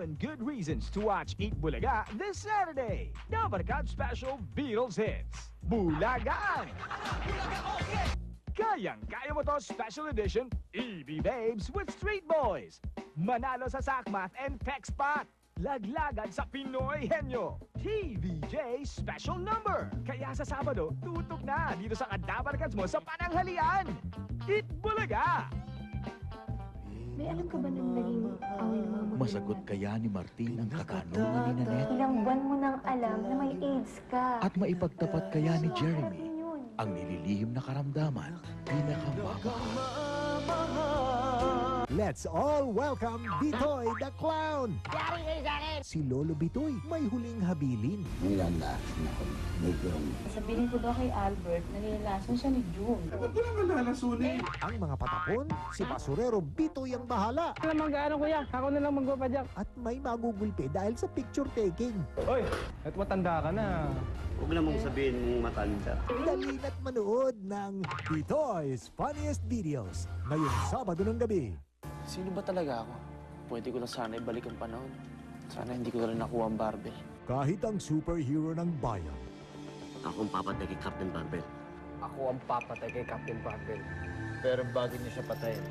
7 good reasons to watch Eat Bulaga this Saturday. Dabarkad Special Beatles Hits. Bulagaan! Kayang-kaya mo to Special Edition EB Babes with Street Boys. Manalo sa Sackmath and Textpot. Laglagan sa Pinoy Henyo. TVJ Special Number. Kaya sa Sabado, tutok na dito sa Kadabarkads mo sa pananghalian. Eat Bulaga! May alam ka ba nang naging away ng mga Masagot kaya ni Martin ang katanungan ni Nanette? Ilang buwan mo nang alam na may AIDS ka. At maipagtapat kaya ni Jeremy ang nililihim na karamdaman pinakamamahal. Let's all welcome Bitoy the Clown! Yari kayo sa akin! Si Lolo Bitoy may huling habilin. Nilalasan ako. Medyo Sabihin ko daw kay Albert na nilalason siya ni June. Ang mga patapon, si Basurero Bitoy ang bahala. Alam mo gaano kuya, ako na lang magpapadyak. At may magugulpe dahil sa picture taking. Oy, at matanda ka na. huwag na mong sabihin mong matanda. Dali na't manood ng Bitoy's Funniest Videos ngayong Sabado ng gabi. Sino ba talaga ako? Pwede ko lang sana ibalik ang panahon. Sana hindi ko na rin nakuha ang barbell. Kahit ang superhero ng bayan, Ako ang papatay kay Captain Barbell. Ako ang papatay kay Captain Barbell. Pero bago niya siya patayin,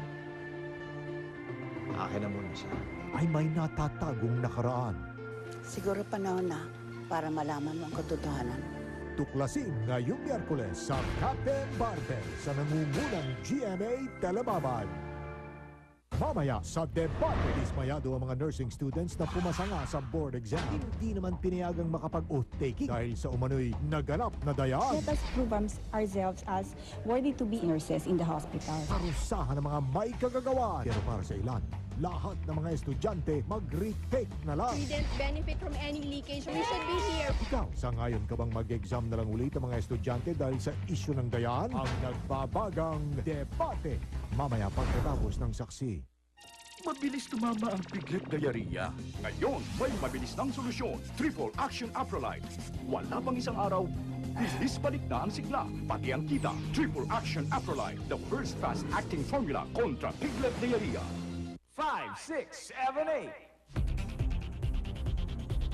akin na muna siya. ay may natatagong nakaraan. Siguro panahon na para malaman mo ang katotohanan. Tuklasin ngayong Miyerkules sa Captain Barbell sa nangungunang GMA Telebabad. Mamaya sa debate, dismayado ang mga nursing students na pumasa nga sa board exam. Hindi naman pinayagang makapag-oath taking dahil sa umano'y naganap na dayaan. Let us prove ourselves as worthy to be nurses in the hospital. Parusahan ng mga may kagagawan. Pero para sa ilan, lahat ng mga estudyante mag-retake na lang. We didn't benefit from any leakage. We should be here. Ikaw, sa ngayon ka bang mag-exam na lang ulit ang mga estudyante dahil sa issue ng dayaan? Ang nagbabagang debate. Mamaya pagkatapos ng saksi. Mabilis tumama ang piglet diarrhea. Ngayon, may mabilis ng solusyon. Triple Action Afrolite. Wala pang isang araw, bilis balik na ang sigla. Pati ang kita. Triple Action Afrolite. The first fast-acting formula kontra piglet diarrhea. 5, 6, 7, 8.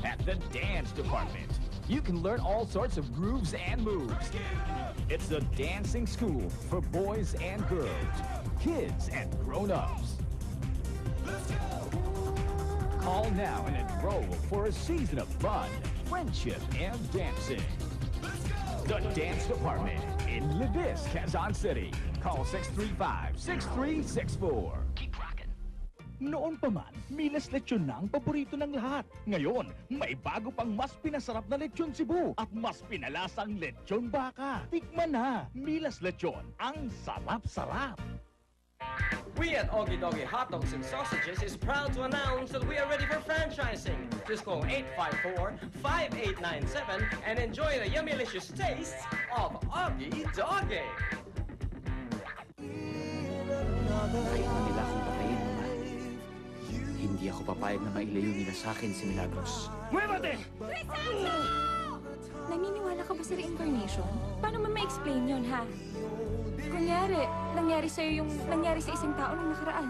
At the dance department, you can learn all sorts of grooves and moves. It's the dancing school for boys and girls, kids and grown-ups. Call now and enroll for a season of fun, friendship, and dancing. The Dance Department in Libis, Quezon City. Call 635-6364. Keep rocking. Noon pa man, Milas Lechon na ang paborito ng lahat. Ngayon, may bago pang mas pinasarap na Lechon Cebu at mas pinalasang Lechon Baka. Tikman na, Milas Lechon, ang sarap-sarap. We at Ogie Dogie Hot Dogs and Sausages is proud to announce that we are ready for franchising. Just call 854-5897 and enjoy the yummy-licious tastes of Ogie Dogie. Kahit na nila akong patayin, Ma. Hindi ako papayag na mailayo nila sa akin si Milagros. Muévate! Naniniwala ka ba sa reincarnation? Paano mo ma-explain yun, ha? Kunyari, nangyari sa'yo yung nangyari sa isang tao nung nakaraan.